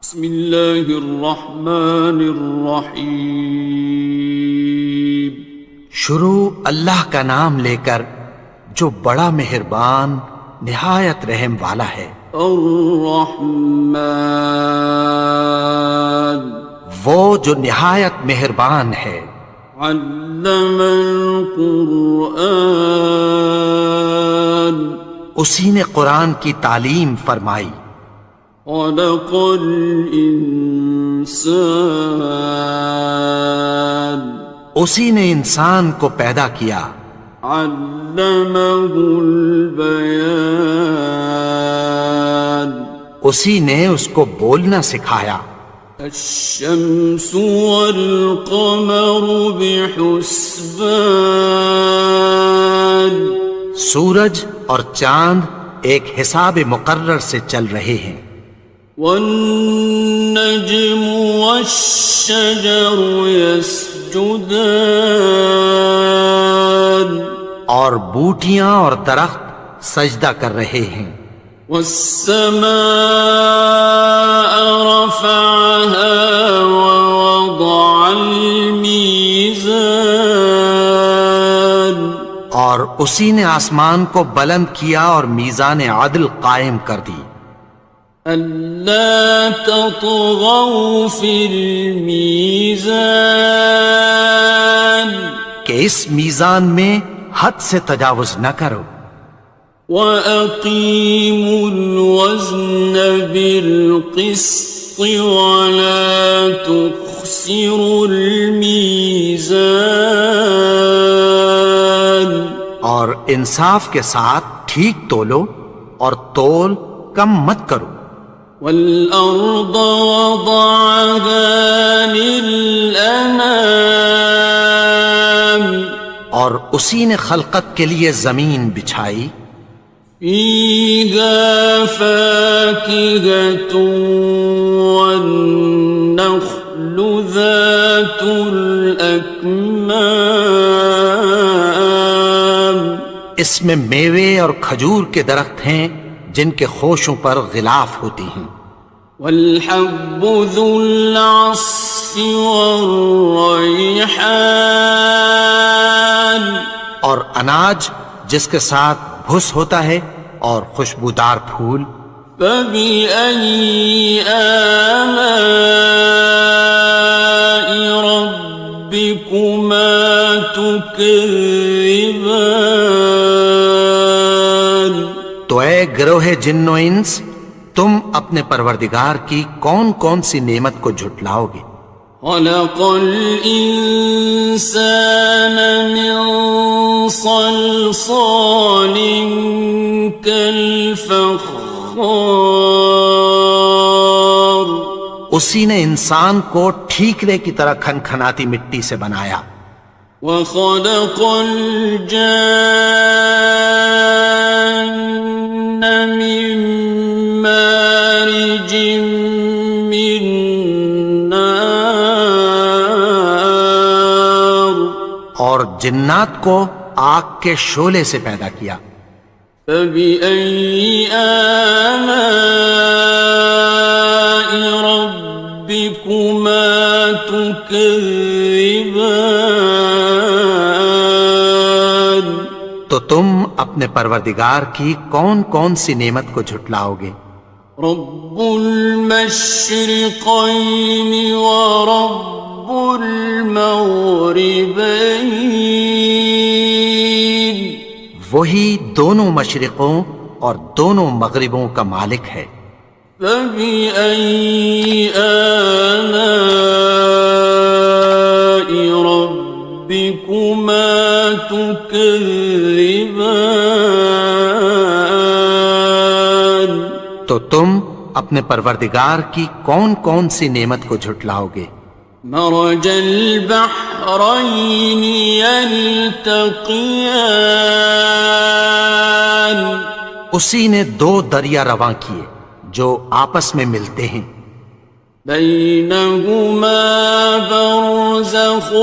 بسم اللہ الرحمن الرحیم۔ شروع اللہ کا نام لے کر جو بڑا مہربان نہایت رحم والا ہے۔ الرحمن، وہ جو نہایت مہربان ہے۔ علم القرآن، اسی نے قرآن کی تعلیم فرمائی۔ خلق الانسان، اسی نے انسان کو پیدا کیا۔ علمہ البیان، اسی نے اس کو بولنا سکھایا۔ الشمس والقمر بحسبان، سورج اور چاند ایک حساب مقرر سے چل رہے ہیں۔ والنجم والشجر يسجدان، اور بوٹیاں اور درخت سجدہ کر رہے ہیں۔ والسماء رفعها ووضع الميزان، اور اسی نے آسمان کو بلند کیا اور میزان عدل قائم کر دی۔ ألا تطغوا في الميزان، کہ اس میزان میں حد سے تجاوز نہ کرو۔ وَأَقِيمُوا الْوَزْنَ بِالْقِسْطِ وَلَا تُخْسِرُوا الْمِيزَانَ، اور انصاف کے ساتھ ٹھیک تولو اور تول کم مت کرو۔ وَالْأَرْضَ وَضَعَهَا لِلْأَنَامِ، اور اسی نے خلقت کے لیے زمین بچھائی۔ فِيهَا فَاكِهَةٌ وَالنَّخْلُ ذَاتُ الْأَكْمَامِ، اس میں میوے اور کھجور کے درخت ہیں جن کے خوشوں پر غلاف ہوتی ہیں۔ وَالْحَبُّ ذُو الْعَصْفِ وَالرَّيْحَانِ، اور اناج جس کے ساتھ بھس ہوتا ہے اور خوشبودار پھول۔ فَبِأَيِّ آلَاءِ رَبِّكُمَا تُكَذِّبَانِ، تو اے گروہ جن و انس، تم اپنے پروردگار کی کون کون سی نعمت کو جھٹلاؤ گے؟ خَلَقَ الْإِنسَانَ مِنْ صَلْصَالٍ كَالْفَخَّارِ، اسی نے انسان کو ٹھیکرے کی طرح کھنکھناتی مٹی سے بنایا۔ وَخَلَقَ الْجَانَّ مِن مَّارِجٍ مِّن نَّارٍ، اور جنات کو آگ کے شعلے سے پیدا کیا۔ فَبِأَيِّ آلَاءِ رَبِّكُمَا تُكَذِّبَانِ، تو تم اپنے پروردگار کی کون کون سی نعمت کو جھٹلاؤ گے؟ رب المشرقین ورب المغربین، وہی دونوں مشرقوں اور دونوں مغربوں کا مالک ہے۔ فَبِأَيِّ آلَاءِ رَبِّكُمَا تُكَذِّبَانِ، تو تم اپنے پروردگار کی کون کون سی نعمت کو جھٹلاؤ گے؟ مرج البحرین یلتقیان، اسی نے دو دریا رواں کیے جو آپس میں ملتے ہیں۔ بینہما برزخ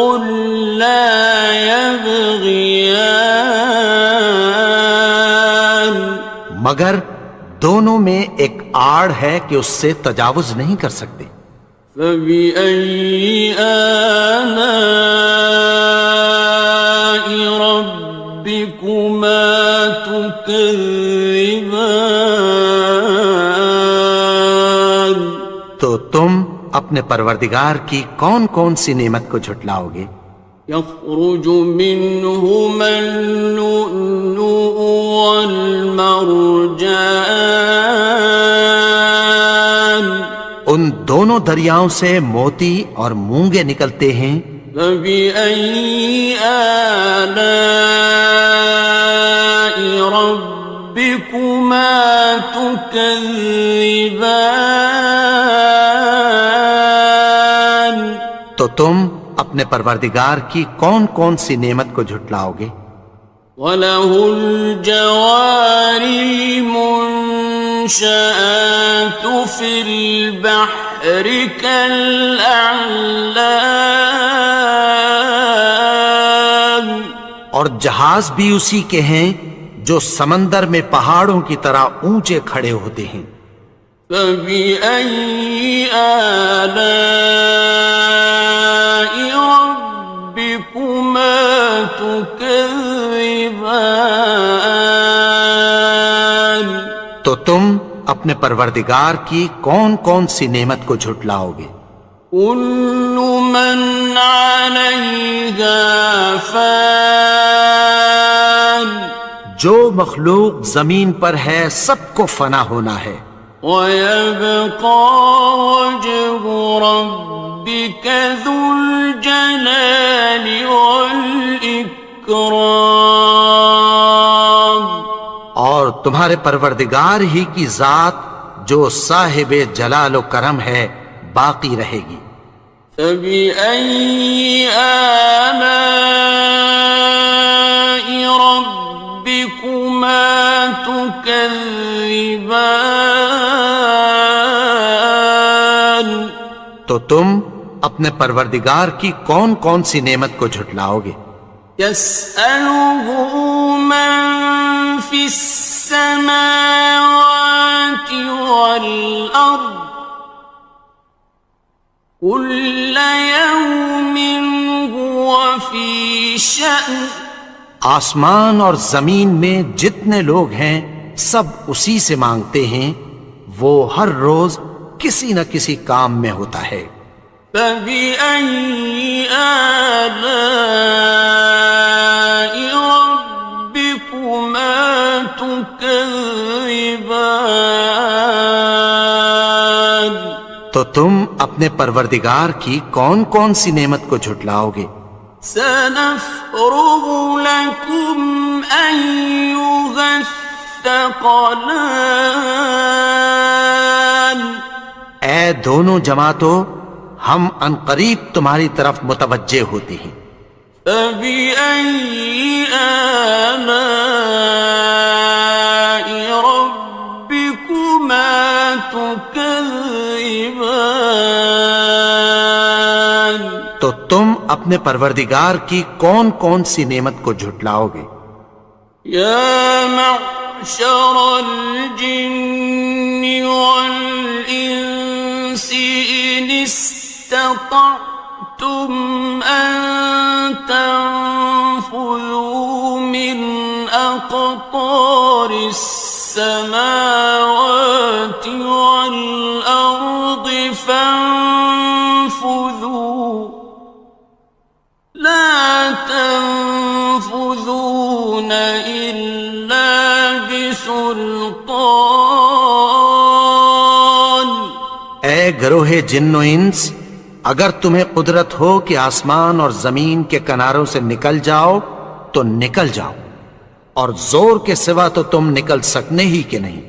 لا یبغیان، مگر دونوں میں ایک آڑ ہے کہ اس سے تجاوز نہیں کر سکتے۔ فبأي آلاء ربكما تكذبان؟ تو تم اپنے پروردگار کی کون کون سی نعمت کو جھٹلاؤ گے؟ يخرج منهما اللؤلؤ والمرجان ان دونوں دریاؤں سے موتی اور مونگے نکلتے ہیں۔ فبأي آلاء ربكما تكذبان؟ تو تم اپنے پروردگار کی کون کون سی نعمت کو جھٹلاؤ گے؟ وَلَهُ الْجَوَارِ الْمُنشَآتُ فِي الْبَحْرِ كَالْأَعْلَامِ، اور جہاز بھی اسی کے ہیں جو سمندر میں پہاڑوں کی طرح اونچے کھڑے ہوتے ہیں۔ فَبِأَيِّ آلَاءِ رَبِّكُمَا تُكَذِّبَانِ؟ تو تم اپنے پروردگار کی کون کون سی نعمت کو جھٹلاؤ گے؟ كُلُّ مَنْ عَلَيْهَا فَانٍ، جو مخلوق زمین پر ہے سب کو فنا ہونا ہے۔ وَيَبْقَى وَجْهُ رَبِّكَ ذُو الْجَلَالِ وَالْإِكْرَامِ، اور تمہارے پروردگار ہی کی ذات جو صاحب جلال و کرم ہے باقی رہے گی۔ فَبِأَيِّ آلَاءِ رَبِّكُمَا تُكَذِّبَانِ؟ تو تم اپنے پروردگار کی کون کون سی نعمت کو جھٹلاؤ گے؟ يَسْأَلُهُ مَن فِي السَّمَاوَاتِ وَالْأَرْضِ كُلَّ يَوْمٍ هُوَ فِي شَأْنٍ، آسمان اور زمین میں جتنے لوگ ہیں سب اسی سے مانگتے ہیں، وہ ہر روز کسی نہ کسی کام میں ہوتا ہے۔ فَبِأَيِّ آلَاءِ رَبِّكُمَا تُكَذِّبَانِ؟ تو تم اپنے پروردگار کی کون کون سی نعمت کو جھٹلاؤ گے؟ سَنَفْرُغُ لَكُمْ أَيُّهَ الثَّقَلَانِ، اے دونوں جماعتوں ہم عنقریب تمہاری طرف متوجہ ہوتے ہیں۔ فَبِأَيِّ آلَاءِ رَبِّكُمَا تُكَذِّبَانِ؟ تو تم اپنے پروردگار کی کون کون سی نعمت کو جھٹلاؤ گے؟ يَا مَعْشَرَ الْجِنِّ وَالْإِنسِ إِنِ اسْتَطَعْتُمْ أَن تَنفُذُوا مِنْ أَقْطَارِ السَّمَاوَاتِ وَالْأَرْضِ فَانفُذُوا لَا تَنفُذُونَ إِلَّا بِسُلْطَانٍ۔ اے گروہ جن و انس، اگر تمہیں قدرت ہو کہ آسمان اور زمین کے کناروں سے نکل جاؤ تو نکل جاؤ، اور زور کے سوا تو تم نکل سکنے ہی کہ نہیں۔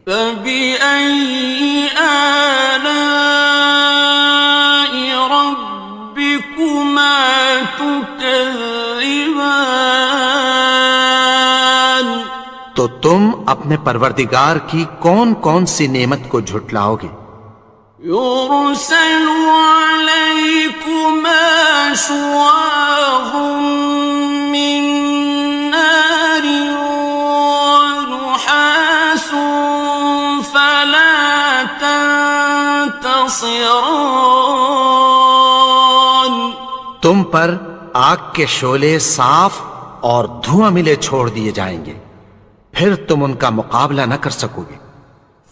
فَبِأَيِّ آلَاءِ رَبِّكُمَا تُكَذِّبَانِ؟ تو تم اپنے پروردگار کی کون کون سی نعمت کو جھٹلاؤ گے؟ يُرْسَلُ عَلَيْكُمَا شُوَاظٌ مِّن نَّارٍ وَنُحَاسٌ لا تنتصران. تم پر آگ کے شعلے صاف اور دھواں ملے چھوڑ دیے جائیں گے، پھر تم ان کا مقابلہ نہ کر سکو گے۔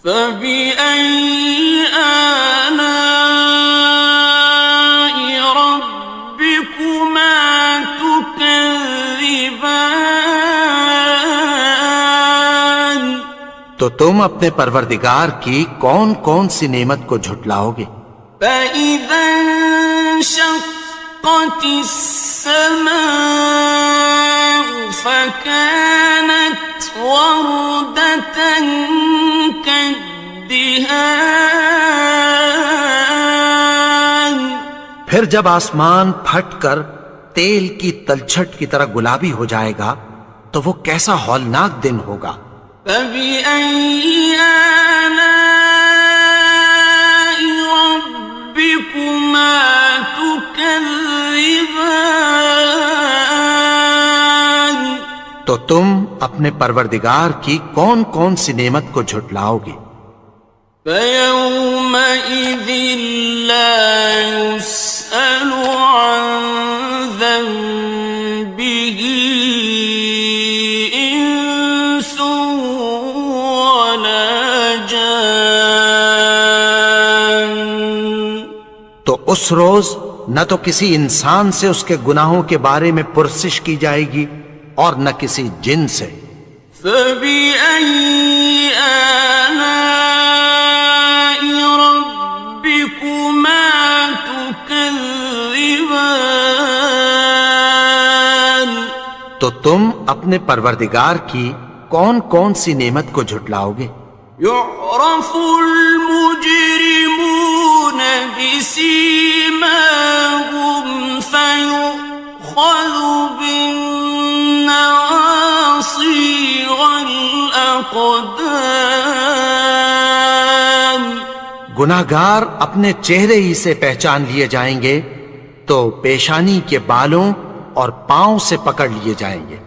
فَبِأَيِّ آلَاءِ رَبِّكُمَا تُكَذِّبَانِ. تو تم اپنے پروردگار کی کون کون سی نعمت کو جھٹلاؤ گے؟ فَإِذَا انشَقَّتِ السَّمَاءُ فَكَانَتْ وَرْدَةً كَالدِّهَانِ. پھر جب آسمان پھٹ کر تیل کی تلچھٹ کی طرح گلابی ہو جائے گا تو وہ کیسا ہولناک دن ہوگا۔ فَبِأَيِّ آلَاءِ رَبِّكُمَا تُكَذِّبَانِ. تو تم اپنے پروردگار کی کون کون سی نعمت کو جھٹلاؤ گے؟ فَيَوْمَئِذٍ لَا يُسْأَلُ عَنْ ذَنبِهِ إِنسٌ وَلَا جَانٌ. تو اس روز نہ تو کسی انسان سے اس کے گناہوں کے بارے میں پرسش کی جائے گی اور نہ کسی جن سے۔ فَبِأَيِّ آلَاءِ رَبِّكُمَا تُكَذِّبَانِ. تو تم اپنے پروردگار کی کون کون سی نعمت کو جھٹلاؤ گے؟ يُعْرَفُ الْمُجْرِمُونَ بِسِيمَاهُمْ فَيُؤْخَذُ بِالنَّوَاصِي وَالْأَقْدَامِ. گناہگار اپنے چہرے ہی سے پہچان لیے جائیں گے تو پیشانی کے بالوں اور پاؤں سے پکڑ لیے جائیں گے۔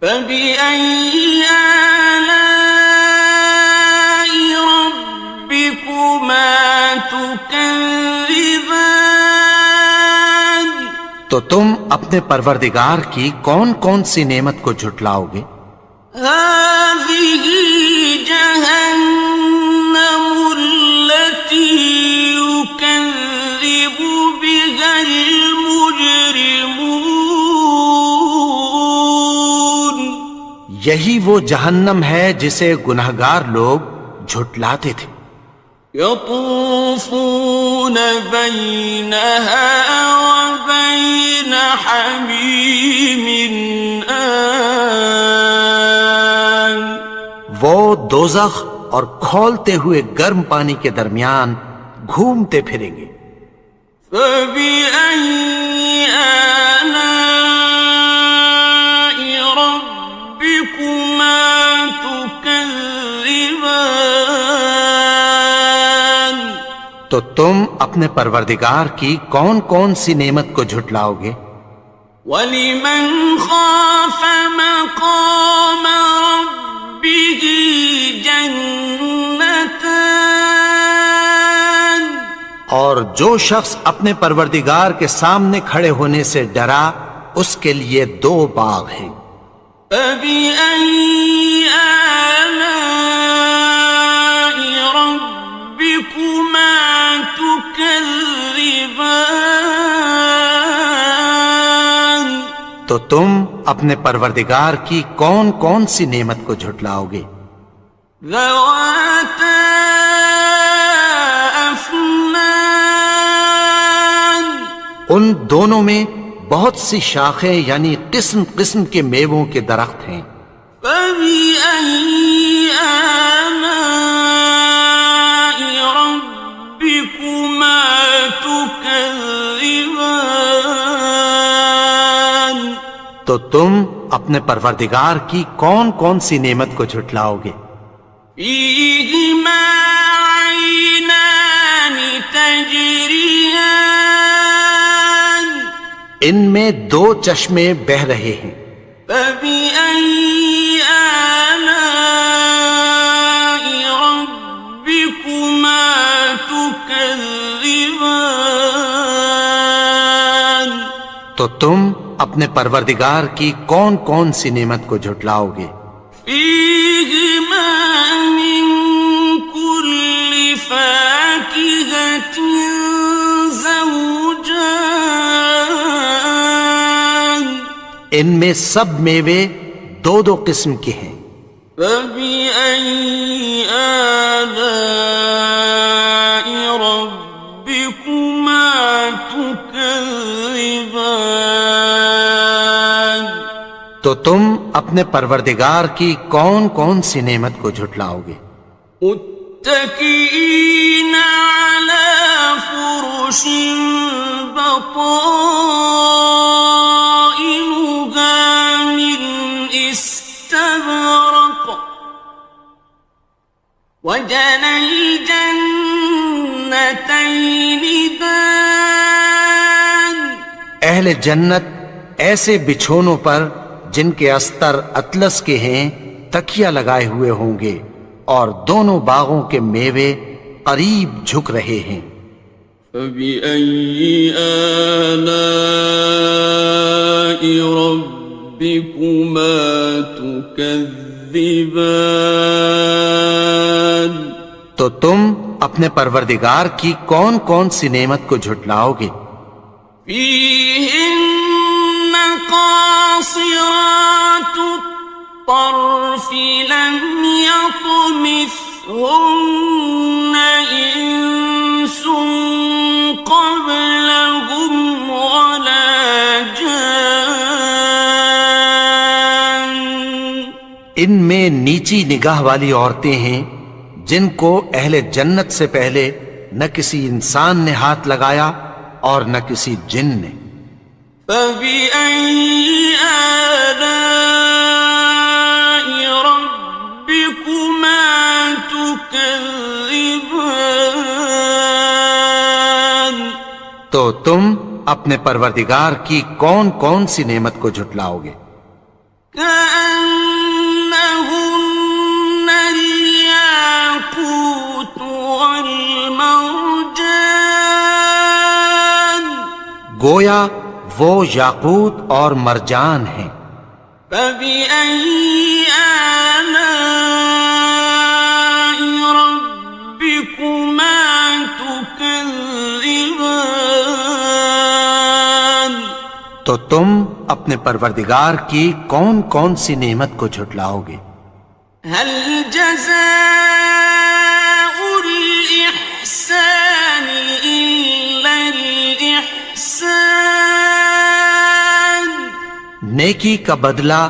فَبِأَيِّ آلَاءِ رَبِّكُمَا تُكَذِّبَانِ. تو تم اپنے پروردگار کی کون کون سی نعمت کو جھٹلاؤ گے؟ هَٰذِهِ جَهَنَّمُ الَّتِي يُكَذِّبُ بِهَا الْمُجْرِمُونَ. یہی وہ جہنم ہے جسے گناہگار لوگ جھٹلاتے تھے۔ يَطُوفُونَ بَيْنَهَا وَبَيْنَ حَمِيمٍ آنٍ. وہ دوزخ اور کھولتے ہوئے گرم پانی کے درمیان گھومتے پھریں گے۔ فَبِأَيِّ آلَاءِ رَبِّكُمَا تُكَذِّبَانِ. تو تم اپنے پروردگار کی کون کون سی نعمت کو جھٹلاؤ گے؟ وَلِمَنْ خَافَ مَقَامَ رَبِّهِ جَنَّتَانِ. اور جو شخص اپنے پروردگار کے سامنے کھڑے ہونے سے ڈرا اس کے لیے دو باغ ہیں۔ فَبِأَيِّ آلَاءِ رَبِّكُمَا تُكَذِّبَانِ. تو تم اپنے پروردگار کی کون کون سی نعمت کو جھٹلاؤ گے؟ ذَوَاتَا أَفْنَانٍ. ان دونوں میں بہت سی شاخیں یعنی قسم قسم کے میووں کے درخت ہیں۔ فَبِأَيِّ آلَاءِ رَبِّكُمَا تُكَذِّبَانِ. تو تم اپنے پروردگار کی کون کون سی نعمت کو جھٹلاؤ گے؟ فِيهِمَا عَيْنَانِ تَجْرِيَانِ. ان میں دو چشمے بہہ رہے ہیں۔ فَبِأَيِّ آلَاءِ رَبِّكُمَا تو تم اپنے پروردگار کی کون کون سی نعمت کو جھٹلاؤ گے؟ فیہما من کل فاکہۃ زوجان، ان میں سب میوے دو دو قسم کے ہیں۔ فبأي آلاء ربكما تكذبان، تو تم اپنے پروردگار کی کون کون سی نعمت کو جھٹلاؤ گے؟ متكئين على فرش بطائنها من استبرق، وجنى الجنتين دان، اہل جنت ایسے بچھونوں پر جن کے استر اطلس کے ہیں تکیہ لگائے ہوئے ہوں گے، اور دونوں باغوں کے میوے قریب جھک رہے ہیں۔ فبأي آلاء ربكما تكذبان، تو تم اپنے پروردگار کی کون کون سی نعمت کو جھٹلاؤ گے؟ فيهن قاصرات الطرف لم يطمثهن إنس قبلهم ولا جان، ان میں نیچی نگاہ والی عورتیں ہیں جن کو اہل جنت سے پہلے نہ کسی انسان نے ہاتھ لگایا اور نہ کسی جن نے۔ فبأي آلاء ربكما تكذبان، تو تم اپنے پروردگار کی کون کون سی نعمت کو جھٹلاؤ گے؟ كأنهن الياقوت والمرجان، گویا وہ یاقوت اور مرجان ہیں۔ فبأي آلاء ربكما تكذبان، تو تم اپنے پروردگار کی کون کون سی نعمت کو جھٹلاؤ گے؟ هل جزاء الإحسان إلا الإحسان، نیکی کا بدلہ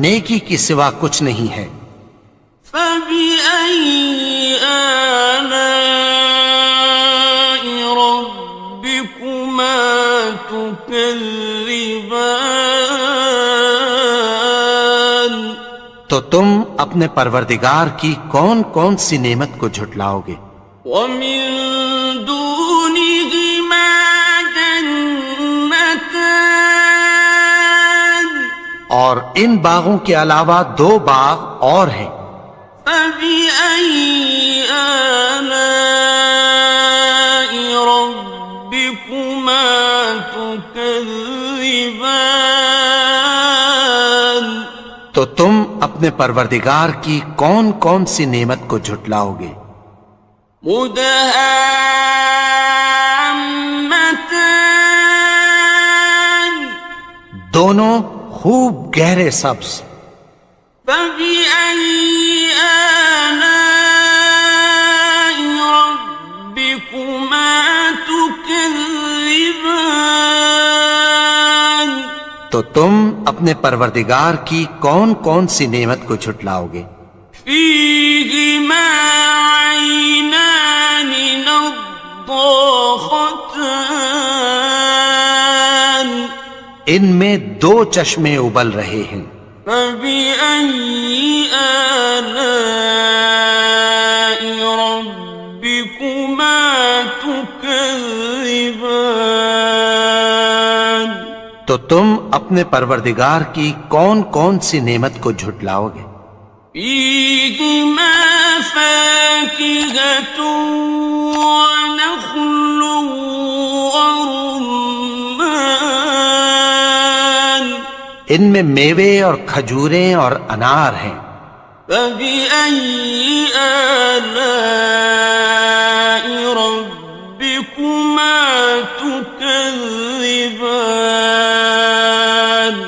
نیکی کی سوا کچھ نہیں ہے۔ فبأي آلاء ربكما تكذبان، تو تم اپنے پروردگار کی کون کون سی نعمت کو جھٹلاؤ گے؟ ومن دونهما جنتان، اور ان باغوں کے علاوہ دو باغ اور ہیں۔ فبأي آلاء ربكما تكذبان، تو تم اپنے پروردگار کی کون کون سی نعمت کو جھٹلاؤ گے؟ مدهامتان، دونوں خوب گہرے سبز۔ فبأي آلاء ربكما تكذبان، تو تم اپنے پروردگار کی کون کون سی نعمت کو جھٹلاؤ گے؟ فيهما عينان نضاختان، ان میں دو چشمے ابل رہے ہیں۔ فبأي آلاء ربكما تكذبان، تو تم اپنے پروردگار کی کون کون سی نعمت کو جھٹلاؤ گے؟ فيهما فاكهة ونخل ورمان، ان میں میوے اور کھجوریں اور انار ہیں۔ فبأي آلاء ربكما تكذبان؟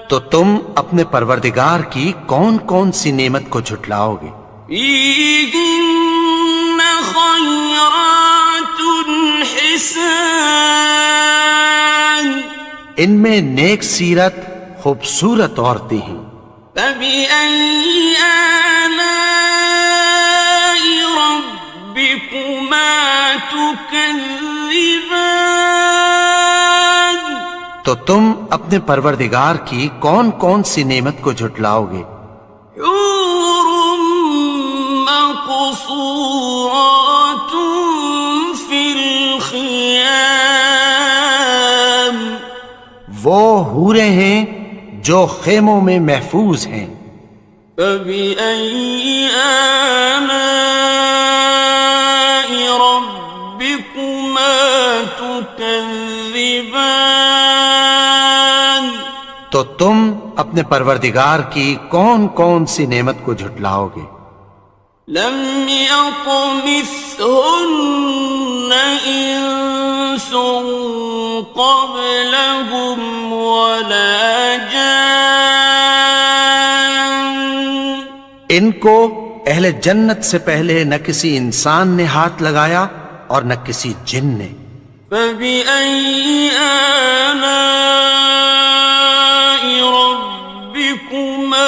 تو تم اپنے پروردگار کی کون کون سی نعمت کو جھٹلاؤ گے؟ فيهن خيرات حسان، ان میں نیک سیرت خوبصورت عورتیں ہیں۔ فبأي آلاء ربكما تكذبان؟ تو تم اپنے پروردگار کی کون کون سی نعمت کو جھٹلاؤ گے؟ حور مقصورات في الخيام، وہ حوریں ہیں جو خیموں میں محفوظ ہیں۔ فبأي آلاء ربكما تكذبان؟ تو تم اپنے پروردگار کی کون کون سی نعمت کو جھٹلاؤ گے؟ لم يطمثهن إنس قبلهم ولا جان، ان کو اہل جنت سے پہلے نہ کسی انسان نے ہاتھ لگایا اور نہ کسی جن نے۔ فبأي آلاء ربكما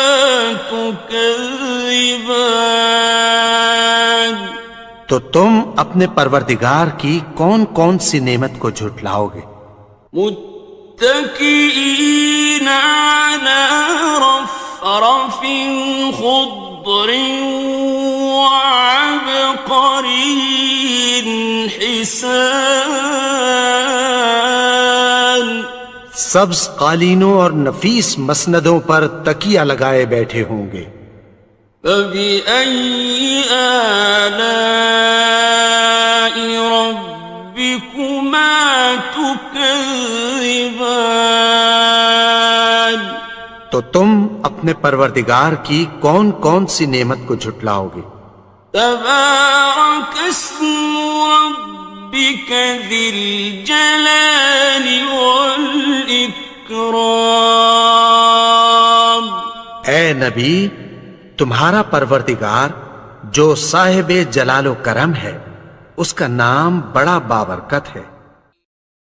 تكذبان؟ تو تم اپنے پروردگار کی کون کون سی نعمت کو جھٹلاؤ گے؟ متكئين على رفرف خضر وعبقري حسان، سبز قالینوں اور نفیس مسندوں پر تکیہ لگائے بیٹھے ہوں گے۔ فبأي آلاء ربكما تكذبان؟ تو تم اپنے پروردگار کی کون کون سی نعمت کو جھٹلاؤ گے؟ تبارك اسم ربك ذي الجلال والإكرام۔ اے نبی، تمہارا پروردگار جو صاحب جلال و کرم ہے، اس کا نام بڑا بابرکت ہے۔